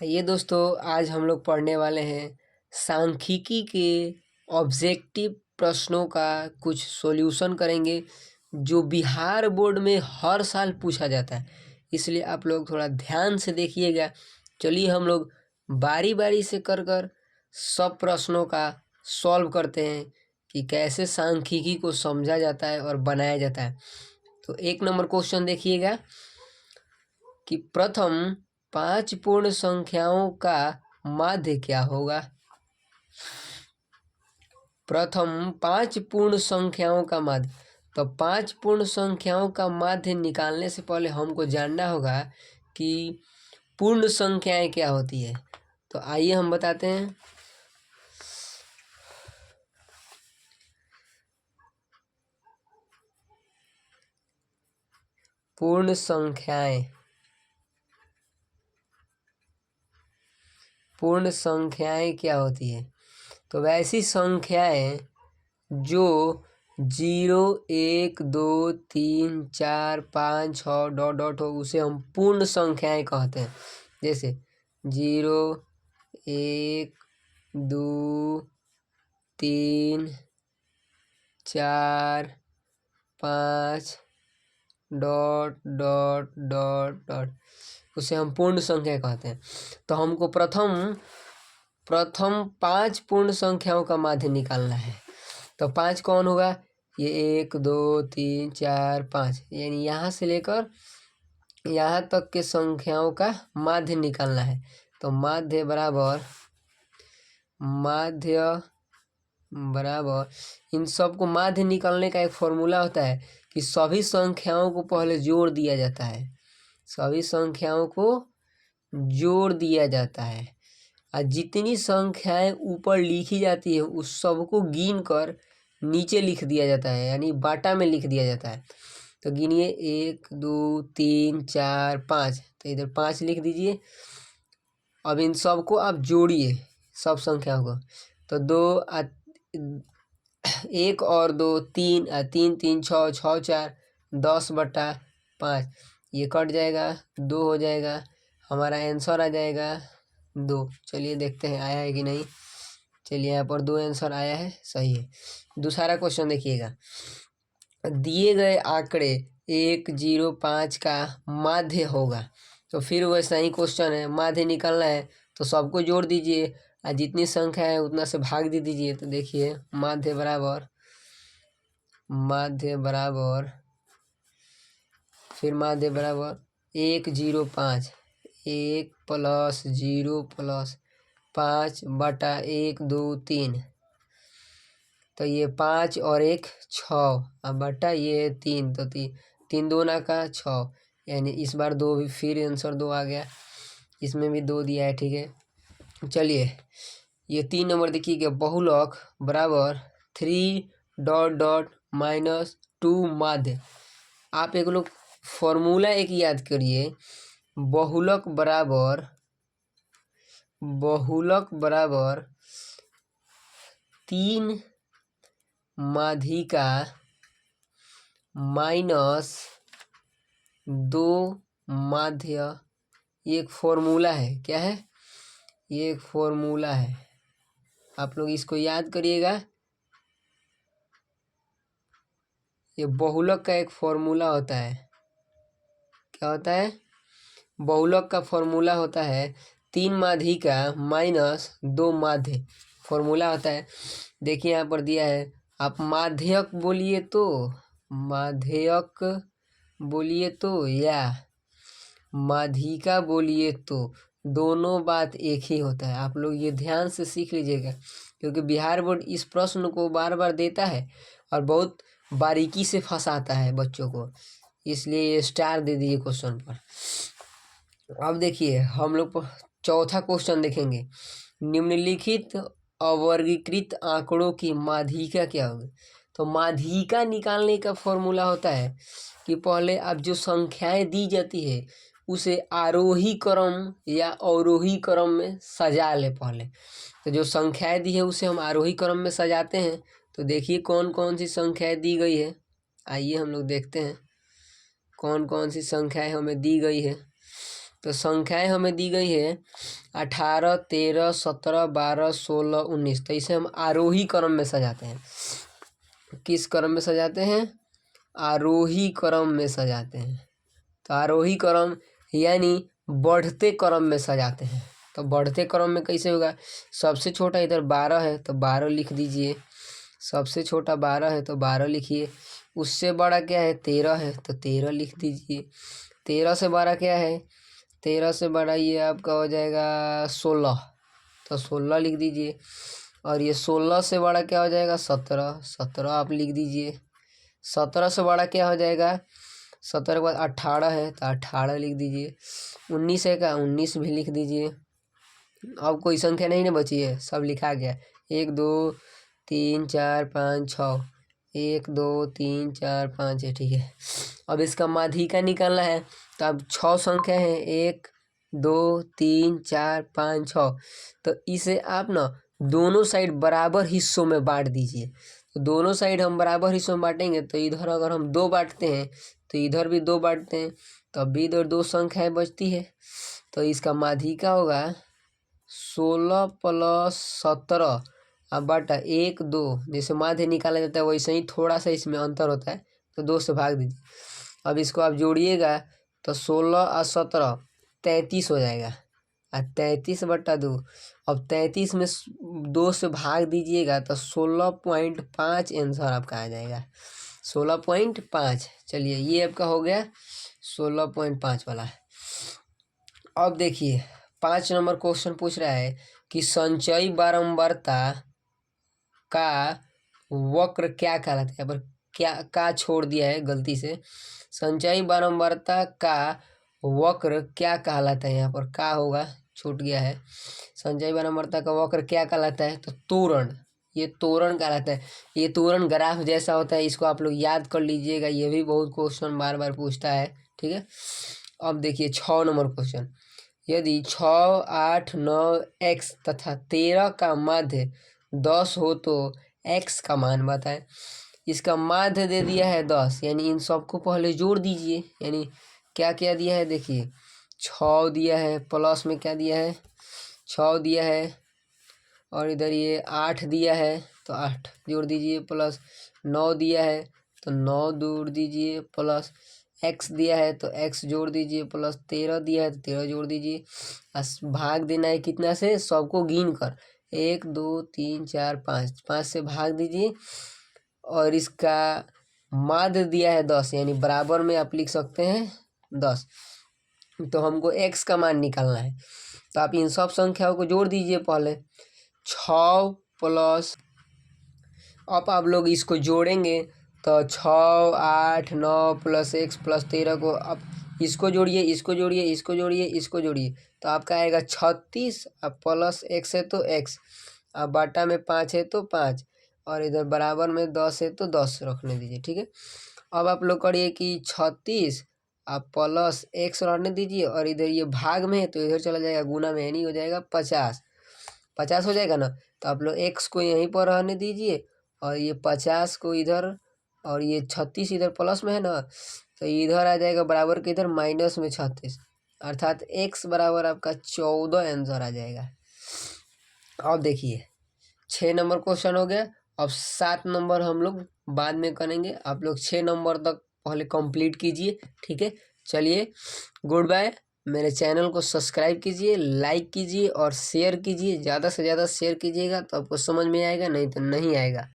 ये दोस्तों आज हम लोग पढ़ने वाले हैं सांख्यिकी के ऑब्जेक्टिव प्रश्नों का कुछ सॉल्यूशन करेंगे जो बिहार बोर्ड में हर साल पूछा जाता है। इसलिए आप लोग थोड़ा ध्यान से देखिएगा। चलिए हम लोग बारी बारी से कर सब प्रश्नों का सॉल्व करते हैं कि कैसे सांख्यिकी को समझा जाता है और बनाया जाता है। तो 1 नंबर क्वेश्चन देखिएगा कि प्रथम 5 पूर्ण संख्याओं का माध्य क्या होगा। प्रथम 5 पूर्ण संख्याओं का माध्य, तो 5 पूर्ण संख्याओं का माध्य निकालने से पहले हमको जानना होगा कि पूर्ण संख्याएं क्या होती है। तो आइए हम बताते हैं। पूर्ण संख्याएं, पूर्ण संख्याएं क्या होती है। तो वैसी संख्याएं जो 0, 1, 2, 3, 4, 5, 6 डॉट डॉट हो उसे हम पूर्ण संख्याएं कहते हैं। जैसे 0, 1, 2, 3, 4, 5 डॉट डॉट डॉट डॉट उसे हम पूर्ण संख्या कहते हैं। तो हमको प्रथम 5 पूर्ण संख्याओं का माध्य निकालना है। तो 5 कौन होगा, ये 1, 2, 3, 4, 5, यानी यहाँ से लेकर यहाँ तक के संख्याओं का माध्य निकालना है। तो माध्य बराबर इन सबको माध्य निकालने का एक फॉर्मूला होता है कि सभी संख्याओं को पहले जोड़ दिया जाता है। सभी संख्याओं को जोड़ दिया जाता है और जितनी संख्याएं ऊपर लिखी जाती है उस सबको गिन कर नीचे लिख दिया जाता है, यानी बाटा में लिख दिया जाता है। तो गिनिए 1, 2, 3, 4, 5, तो इधर 5 लिख दीजिए। अब इन सबको आप जोड़िए सब संख्याओं को। तो 1 और 2 3, 3 3 6 6 4 10/5, ये कट जाएगा, 2 हो जाएगा, हमारा आंसर आ जाएगा 2। चलिए देखते हैं आया है कि नहीं। चलिए यहाँ पर 2 आंसर आया है, सही है। दूसरा क्वेश्चन देखिएगा, दिए गए आंकड़े 1, 0, 5 का माध्य होगा। तो फिर वैसा ही क्वेश्चन है, माध्य निकालना है तो सबको जोड़ दीजिए और जितनी संख्या है उतना से भाग दे दीजिए। तो देखिए माध्य बराबर फिर माध्य बराबर 1, 0, 5, 1 + 0 + 5/1, 2, 3, तो ये 5 और 1 6 अब बटा ये 3, तो 3 दूना का 6, यानी इस बार 2 भी, फिर आंसर 2 आ गया। इसमें भी 2 दिया है, ठीक है। चलिए ये 3 नंबर देखिए, बहुलक बराबर 3 डॉट डॉट -2 माध्य। आप एक लोग फॉर्मूला एक याद करिए, बहुलक बराबर 3 माध्यिका -2 माध्य, ये एक फॉर्मूला है। क्या है ये? एक फॉर्मूला है, आप लोग इसको याद करिएगा। ये बहुलक का एक फॉर्मूला होता है। क्या होता है? बहुलक का फॉर्मूला होता है 3 माध्यिका -2 माध्य, फॉर्मूला होता है। देखिए यहाँ पर दिया है, आप माध्यक बोलिए तो या माध्यिका बोलिए तो दोनों बात एक ही होता है। आप लोग ये ध्यान से सीख लीजिएगा, क्योंकि बिहार बोर्ड इस प्रश्न को बार बार देता है और बहुत बारीकी से फंसाता है बच्चों को, इसलिए ये स्टार दे दिए क्वेश्चन पर। अब देखिए हम लोग चौथा क्वेश्चन देखेंगे, निम्नलिखित अवर्गीकृत आंकड़ों की माध्यिका क्या होगी। तो माध्यिका निकालने का फॉर्मूला होता है कि पहले आप जो संख्याएं दी जाती है उसे आरोही क्रम या अवरोही क्रम में सजा ले पहले। तो जो संख्याएं दी है उसे हम आरोही क्रम में सजाते हैं। तो देखिए कौन कौन सी संख्याएं दी गई है, आइए हम लोग देखते हैं कौन कौन सी संख्याएं हमें दी गई है। तो संख्याएं हमें दी गई है 18, 13, 17, 12, 16, 19। तो इसे हम आरोही क्रम में सजाते हैं। किस क्रम में सजाते हैं? आरोही क्रम में सजाते हैं। तो आरोही क्रम यानी बढ़ते क्रम में सजाते हैं। तो बढ़ते क्रम में कैसे होगा? सबसे छोटा इधर 12 है तो 12 लिख दीजिए। सबसे छोटा 12 है तो 12 लिखिए। उससे बड़ा क्या है? 13 है तो 13 लिख दीजिए। 13 से बड़ा क्या है? 13 से बड़ा ये आपका हो जाएगा 16, तो 16 लिख दीजिए। और ये 16 से बड़ा क्या हो जाएगा? 17, 17 आप लिख दीजिए। 17 से बड़ा क्या हो जाएगा? 17 के बाद 18 है तो 18 लिख दीजिए। 19 है का? 19 भी लिख दीजिए। अब कोई संख्या नहीं ना बची है, सब लिखा गया। 1 2 3 4 5 6, 1 2 3 4 5 है, ठीक है। अब इसका माध्यिका निकालना है। तो अब 6 संख्या है, 1 2 3 4 5 6। तो इसे आप ना दोनों साइड बराबर हिस्सों में बांट दीजिए। तो दोनों साइड हम बराबर हिस्सों में बांटेंगे तो इधर अगर हम 2 बांटते हैं तो इधर भी 2 बांटते हैं, तब भी इधर 2 संख्याएं बचती है। तो इसका माध्यिका होगा 16 + 17 अब बटा 1 2। जैसे माध्य निकाला जाता है वैसे ही थोड़ा सा इसमें अंतर होता है, तो 2 से भाग दीजिए। अब इसको आप जोड़िएगा तो 16 और 17 33 हो जाएगा। और 33/2, अब 33 में 2 से भाग दीजिएगा तो 16.5 आंसर आपका आ जाएगा। 16.5। चलिए ये आपका हो गया 16.5 वाला। अब देखिए 5 नंबर क्वेश्चन पूछ रहा है कि संचयी बारंबारता का वक्र क्या कहलाता है। यहाँ पर क्या का छोड़ दिया है गलती से। संचयी बारंबारता का वक्र क्या कहलाता है, यहाँ पर का होगा, छूट गया है। संचयी बारंबारता का वक्र क्या कहलाता है? तो त्वरण, ये त्वरण कहलाता है। ये त्वरण ग्राफ जैसा होता है, इसको आप लोग याद कर लीजिएगा, ये भी बहुत क्वेश्चन बार बार पूछता है, ठीक है। अब देखिए 6 नंबर क्वेश्चन, यदि 6, 8, 9 x तथा 13 का माध्य 10 हो तो x का मान बताएं। इसका माध्य दे दिया है 10, यानी इन सबको पहले जोड़ दीजिए। यानी क्या क्या दिया है देखिए, 6 दिया है, प्लस में क्या दिया है? 6 दिया है, और इधर ये 8 दिया है तो 8 जोड़ दीजिए, प्लस 9 दिया है तो 9 जोड़ दीजिए, प्लस x दिया है तो x जोड़ दीजिए, प्लस 13 दिया है तो 13 जोड़ दीजिए। भाग देना है कितना से? सबको गिन कर 1 2 3 4 5, 5 से भाग दीजिए। और इसका माध्य दिया है 10, यानी बराबर में आप लिख सकते हैं 10। तो हमको x का मान निकालना है, तो आप इन सब संख्याओं को जोड़ दीजिए पहले। 6 प्लस, अब आप लोग इसको जोड़ेंगे तो 6, 8, 9 प्लस x प्लस 13 को अब इसको जोड़िए, इसको जोड़िए, इसको जोड़िए, इसको जोड़िए, तो आपका आएगा 36। अब प्लस x है तो x, अब बाटा में 5 है तो 5, और इधर बराबर में 10 है तो 10 रखने दीजिए, ठीक है। अब आप लोग करिए कि 36 आप प्लस x रहने दीजिए, और इधर ये भाग में है तो इधर चला जाएगा गुना में, यानी हो जाएगा 50। 50 हो जाएगा ना, तो आप लोग x को यहीं पर रहने दीजिए, और ये 50 को इधर, और ये 36 इधर प्लस में है ना, तो इधर आ जाएगा बराबर के इधर माइनस में 36, अर्थात x बराबर आपका 14 आंसर आ जाएगा। अब देखिए 6 नंबर क्वेश्चन हो गया। अब 7 नंबर हम लोग बाद में करेंगे, आप लोग 6 नंबर तक पहले कंप्लीट कीजिए, ठीक है। चलिए गुड बाय। मेरे चैनल को सब्सक्राइब कीजिए, लाइक कीजिए और शेयर कीजिए, ज़्यादा से ज़्यादा शेयर कीजिएगा तो आपको समझ में आएगा, नहीं तो नहीं आएगा।